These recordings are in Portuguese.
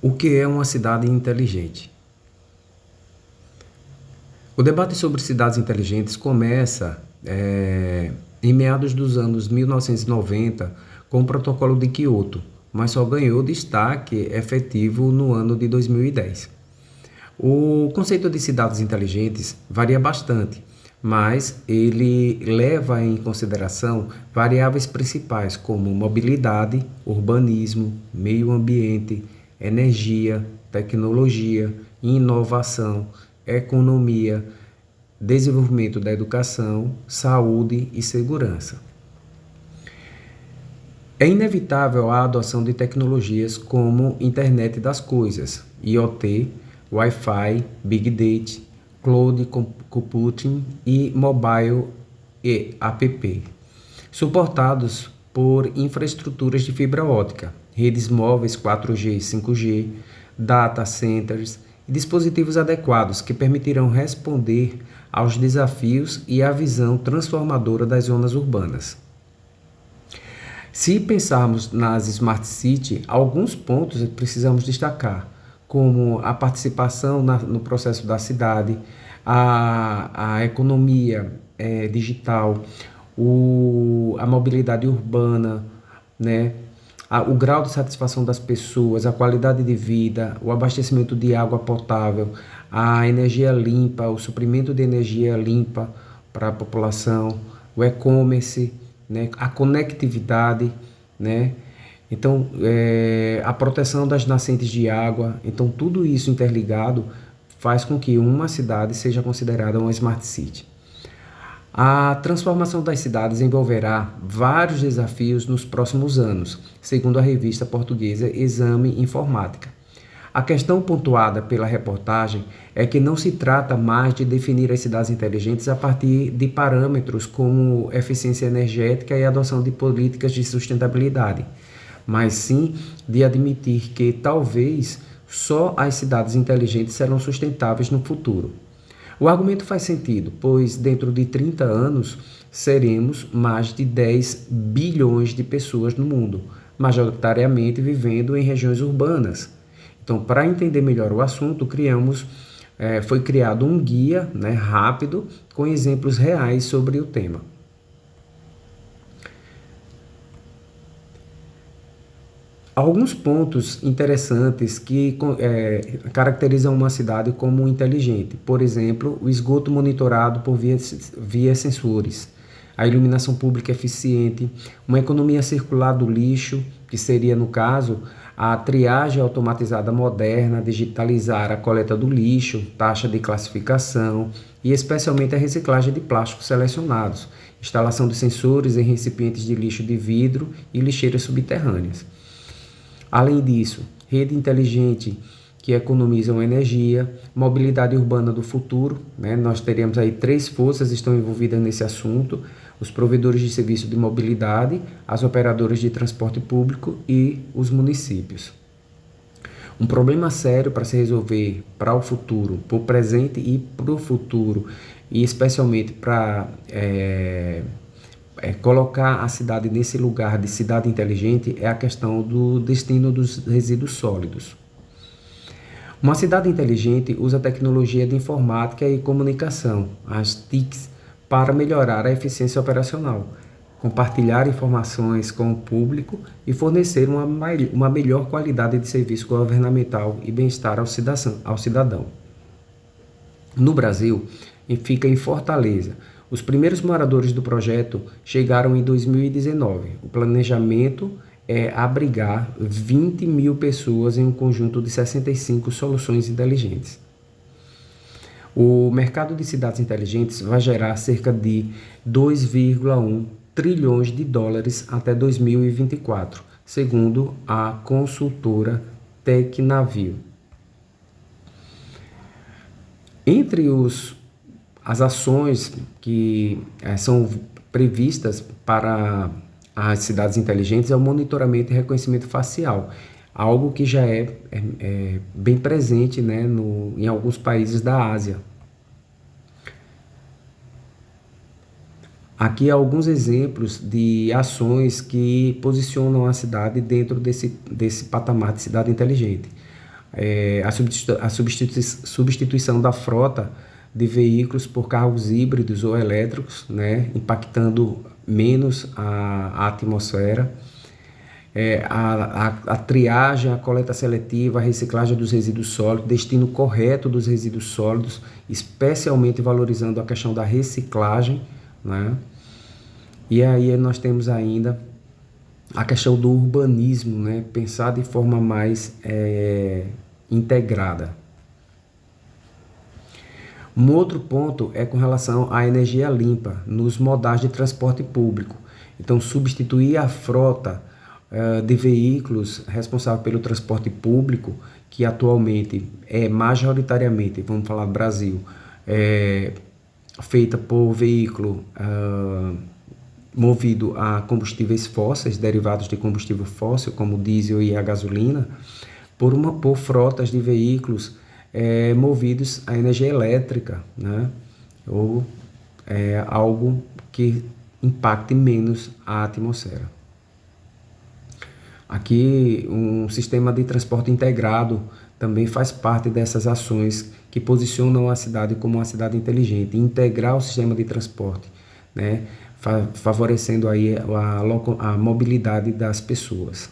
O que é uma cidade inteligente? O debate sobre cidades inteligentes começa em meados dos anos 1990 com o Protocolo de Quioto, mas só ganhou destaque efetivo no ano de 2010. O conceito de cidades inteligentes varia bastante, mas ele leva em consideração variáveis principais como mobilidade, urbanismo, meio ambiente, energia, tecnologia, inovação, economia, desenvolvimento da educação, saúde e segurança. É inevitável a adoção de tecnologias como Internet das Coisas, IoT, Wi-Fi, Big Data, Cloud Computing e Mobile App, suportados por infraestruturas de fibra óptica, redes móveis 4G e 5G, data centers e dispositivos adequados que permitirão responder aos desafios e à visão transformadora das zonas urbanas. Se pensarmos nas Smart City, alguns pontos precisamos destacar, como a participação no processo da cidade, a economia digital, a mobilidade urbana, né? O grau de satisfação das pessoas, a qualidade de vida, o abastecimento de água potável, a energia limpa, o suprimento de energia limpa para a população, o e-commerce, né? A conectividade, né? Então, a proteção das nascentes de água. Então, tudo isso interligado faz com que uma cidade seja considerada uma Smart City. A transformação das cidades envolverá vários desafios nos próximos anos, segundo a revista portuguesa Exame Informática. A questão pontuada pela reportagem é que não se trata mais de definir as cidades inteligentes a partir de parâmetros como eficiência energética e adoção de políticas de sustentabilidade, mas sim de admitir que talvez só as cidades inteligentes serão sustentáveis no futuro. O argumento faz sentido, pois dentro de 30 anos seremos mais de 10 bilhões de pessoas no mundo, majoritariamente vivendo em regiões urbanas. Então, para entender melhor o assunto, foi criado um guia, né, rápido com exemplos reais sobre o tema. Alguns pontos interessantes que caracterizam uma cidade como inteligente. Por exemplo, o esgoto monitorado por via sensores, a iluminação pública eficiente, uma economia circular do lixo, que seria, no caso, a triagem automatizada moderna, digitalizar a coleta do lixo, taxa de classificação e especialmente a reciclagem de plásticos selecionados, instalação de sensores em recipientes de lixo de vidro e lixeiras subterrâneas. Além disso, rede inteligente que economizam energia, mobilidade urbana do futuro, né? Nós teremos aí 3 forças que estão envolvidas nesse assunto: os provedores de serviço de mobilidade, as operadoras de transporte público e os municípios. Um problema sério para se resolver para o futuro, para o presente e para o futuro, e especialmente para colocar a cidade nesse lugar de cidade inteligente é a questão do destino dos resíduos sólidos. Uma cidade inteligente usa tecnologia de informática e comunicação, as TICs, para melhorar a eficiência operacional, compartilhar informações com o público e fornecer uma melhor qualidade de serviço governamental e bem-estar ao cidadão. No Brasil, fica em Fortaleza. Os primeiros moradores do projeto chegaram em 2019. O planejamento é abrigar 20 mil pessoas em um conjunto de 65 soluções inteligentes. O mercado de cidades inteligentes vai gerar cerca de 2,1 trilhões de dólares até 2024, segundo a consultora Tecnavio. Entre as ações que são previstas para as cidades inteligentes é o monitoramento e reconhecimento facial, algo que já é bem presente, né, em alguns países da Ásia. Aqui há alguns exemplos de ações que posicionam a cidade dentro desse patamar de cidade inteligente. substituição da frota de veículos por carros híbridos ou elétricos, né, impactando menos a atmosfera. A triagem, a coleta seletiva, a reciclagem dos resíduos sólidos, destino correto dos resíduos sólidos, especialmente valorizando a questão da reciclagem, né? E aí nós temos ainda a questão do urbanismo, né? Pensar de forma mais integrada. Um outro ponto é com relação à energia limpa nos modais de transporte público. Então, substituir a frota de veículos responsável pelo transporte público, que atualmente é majoritariamente, vamos falar do Brasil, feita por veículo movido a combustíveis fósseis, derivados de combustível fóssil, como o diesel e a gasolina, por frotas de veículos movidos a energia elétrica, né? Ou algo que impacte menos a atmosfera. Aqui, um sistema de transporte integrado também faz parte dessas ações que posicionam a cidade como uma cidade inteligente, integrar o sistema de transporte, né? Favorecendo aí a mobilidade das pessoas.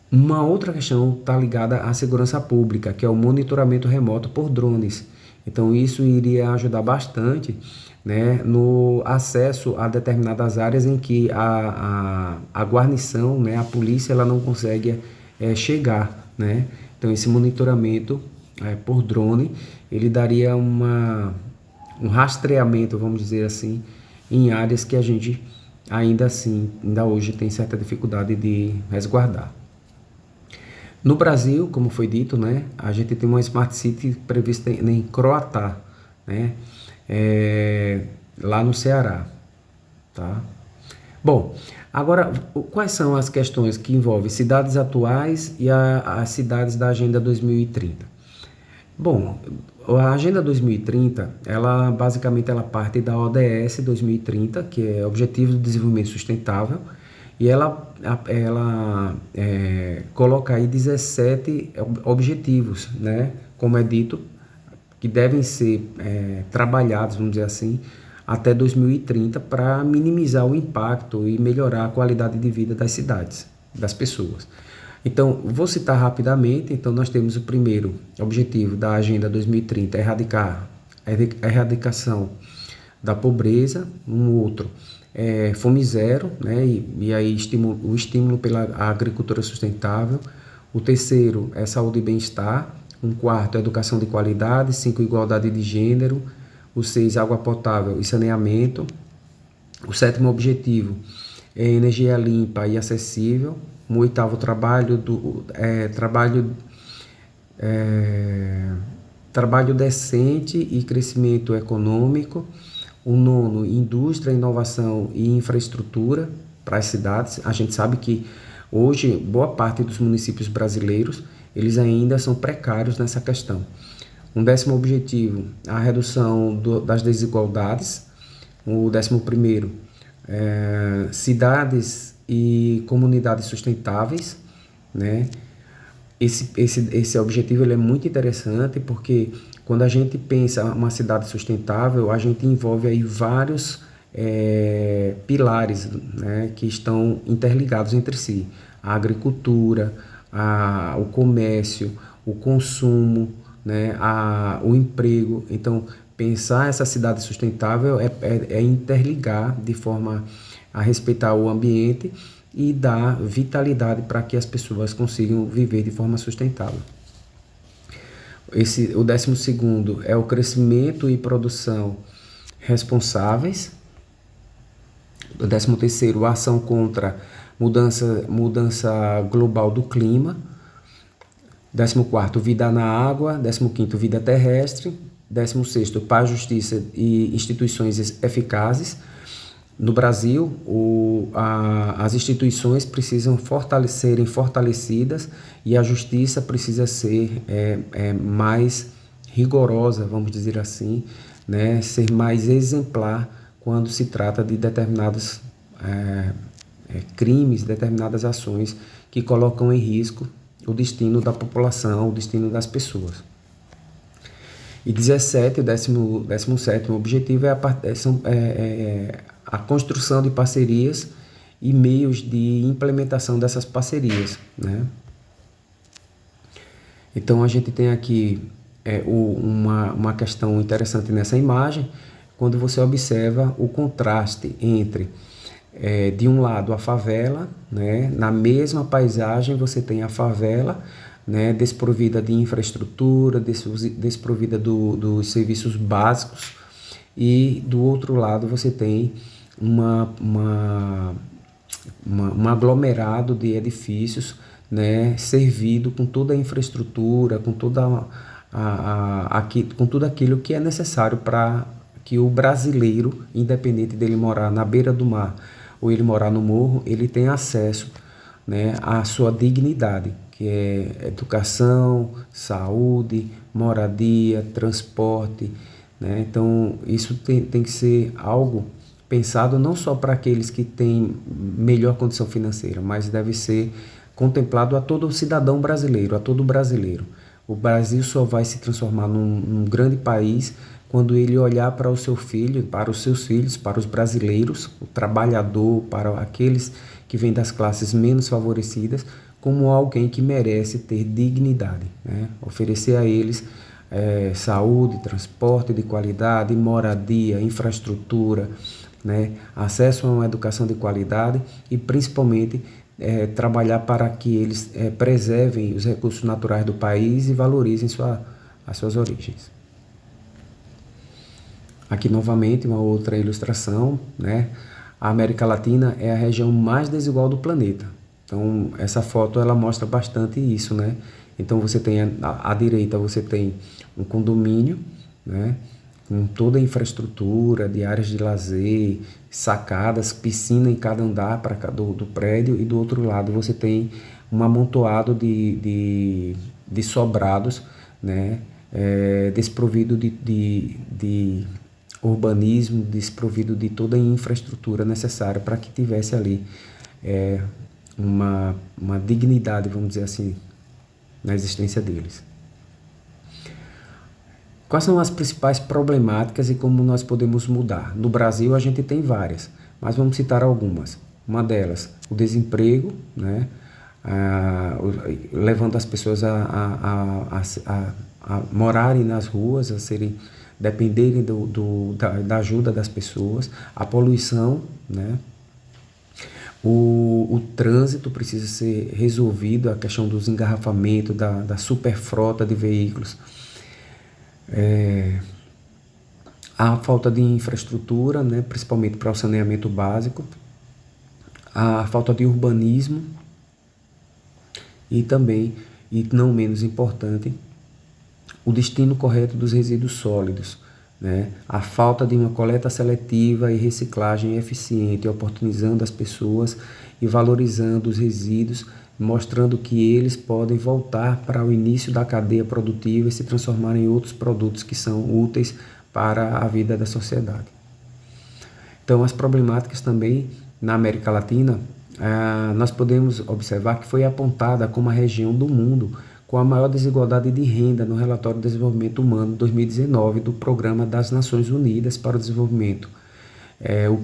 Uma outra questão está ligada à segurança pública, que é o monitoramento remoto por drones. Então, isso iria ajudar bastante, né, no acesso a determinadas áreas em que a guarnição, né, a polícia, ela não consegue chegar, né? Então, esse monitoramento por drone, ele daria um rastreamento, vamos dizer assim, em áreas que a gente ainda assim, ainda hoje tem certa dificuldade de resguardar. No Brasil, como foi dito, né, a gente tem uma Smart City prevista em Croatá, né, lá no Ceará, tá? Bom, agora, quais são as questões que envolvem cidades atuais e as cidades da Agenda 2030? Bom, a Agenda 2030, ela basicamente parte da ODS 2030, que é Objetivo de Desenvolvimento Sustentável, e ela coloca aí 17 objetivos, né, como é dito, que devem ser trabalhados, vamos dizer assim, até 2030 para minimizar o impacto e melhorar a qualidade de vida das cidades, das pessoas. Então, vou citar rapidamente. Então, nós temos o primeiro objetivo da Agenda 2030, a erradicação da pobreza. Um outro fome zero, né? E aí o estímulo pela agricultura sustentável. O terceiro é saúde e bem-estar. Um quarto, educação de qualidade. 5, igualdade de gênero. O 6, água potável e saneamento. O sétimo objetivo é energia limpa e acessível. Um oitavo, trabalho decente e crescimento econômico. O nono, indústria, inovação e infraestrutura para as cidades. A gente sabe que hoje boa parte dos municípios brasileiros, eles ainda são precários nessa questão. Um décimo objetivo, a redução das desigualdades. O 11º, cidades e comunidades sustentáveis, né? Esse objetivo ele é muito interessante porque quando a gente pensa uma cidade sustentável, a gente envolve aí vários pilares, né, que estão interligados entre si. A agricultura, o comércio, o consumo, né, o emprego. Então, pensar essa cidade sustentável é interligar de forma a respeitar o ambiente e dar vitalidade para que as pessoas consigam viver de forma sustentável. O 12º é o crescimento e produção responsáveis. O 13º, a ação contra mudança global do clima. 14º, vida na água. 15º, vida terrestre. 16º, paz, justiça e instituições eficazes. No Brasil, as instituições precisam serem fortalecidas e a justiça precisa ser mais rigorosa, vamos dizer assim, né? Ser mais exemplar quando se trata de determinados crimes, determinadas ações que colocam em risco o destino da população, o destino das pessoas. E 17, o 17º objetivo é a construção de parcerias e meios de implementação dessas parcerias, né? Então a gente tem aqui uma questão interessante nessa imagem, quando você observa o contraste entre, de um lado, a favela, né? Na mesma paisagem você tem a favela, né? Desprovida de infraestrutura, desprovida dos serviços básicos, e do outro lado você tem um aglomerado de edifícios, né, servido com toda a infraestrutura, com com tudo aquilo que é necessário para que o brasileiro, independente dele morar na beira do mar ou ele morar no morro, ele tenha acesso, né, à sua dignidade, que é educação, saúde, moradia, transporte, né? Então isso tem que ser algo pensado não só para aqueles que têm melhor condição financeira, mas deve ser contemplado a todo cidadão brasileiro, a todo brasileiro. O Brasil só vai se transformar num grande país quando ele olhar para o seu filho, para os seus filhos, para os brasileiros, o trabalhador, para aqueles que vêm das classes menos favorecidas, como alguém que merece ter dignidade, né? Oferecer a eles saúde, transporte de qualidade, moradia, infraestrutura, né? Acesso a uma educação de qualidade e principalmente trabalhar para que eles preservem os recursos naturais do país e valorizem as suas origens. Aqui novamente uma outra ilustração, né? A América Latina é a região mais desigual do planeta. Então essa foto ela mostra bastante isso, né? Então você tem à direita você tem um condomínio, né, com toda a infraestrutura de áreas de lazer, sacadas, piscina em cada andar do prédio, e do outro lado você tem um amontoado de sobrados, né, desprovido de urbanismo, desprovido de toda a infraestrutura necessária para que tivesse ali uma dignidade, vamos dizer assim, na existência deles. Quais são as principais problemáticas e como nós podemos mudar? No Brasil a gente tem várias, mas vamos citar algumas. Uma delas, o desemprego, né? Levando as pessoas a morarem nas ruas, dependerem da ajuda das pessoas. A poluição, né? O trânsito precisa ser resolvido, a questão dos engarrafamentos, da superfrota de veículos. A falta de infraestrutura, né, principalmente para o saneamento básico, a falta de urbanismo e também, e não menos importante, o destino correto dos resíduos sólidos, né, a falta de uma coleta seletiva e reciclagem eficiente, oportunizando as pessoas e valorizando os resíduos, mostrando que eles podem voltar para o início da cadeia produtiva e se transformar em outros produtos que são úteis para a vida da sociedade. Então, as problemáticas também na América Latina, nós podemos observar que foi apontada como a região do mundo com a maior desigualdade de renda no relatório de desenvolvimento humano 2019 do Programa das Nações Unidas para o Desenvolvimento, o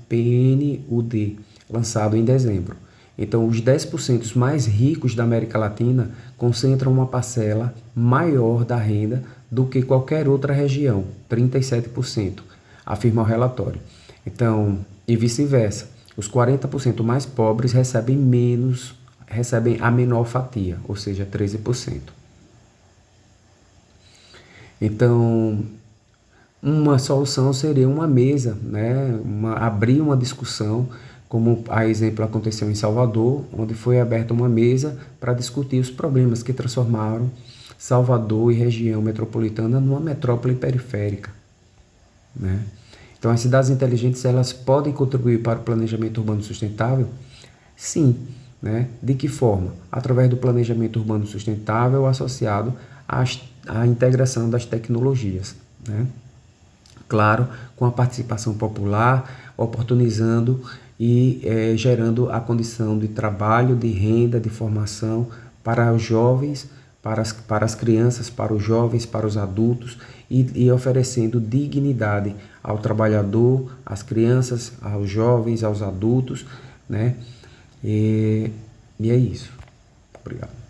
PNUD, lançado em dezembro. Então, os 10% mais ricos da América Latina concentram uma parcela maior da renda do que qualquer outra região, 37%, afirma o relatório. Então, e vice-versa, os 40% mais pobres recebem a menor fatia, ou seja, 13%. Então, uma solução seria uma mesa, né? Abrir uma discussão, como a exemplo aconteceu em Salvador, onde foi aberta uma mesa para discutir os problemas que transformaram Salvador e região metropolitana numa metrópole periférica, né? Então, as cidades inteligentes, elas podem contribuir para o planejamento urbano sustentável? Sim, né? De que forma? Através do planejamento urbano sustentável associado à integração das tecnologias, né? Claro, com a participação popular, oportunizando e gerando a condição de trabalho, de renda, de formação para os jovens, para as crianças, para os jovens, para os adultos e oferecendo dignidade ao trabalhador, às crianças, aos jovens, aos adultos, né? E é isso. Obrigado.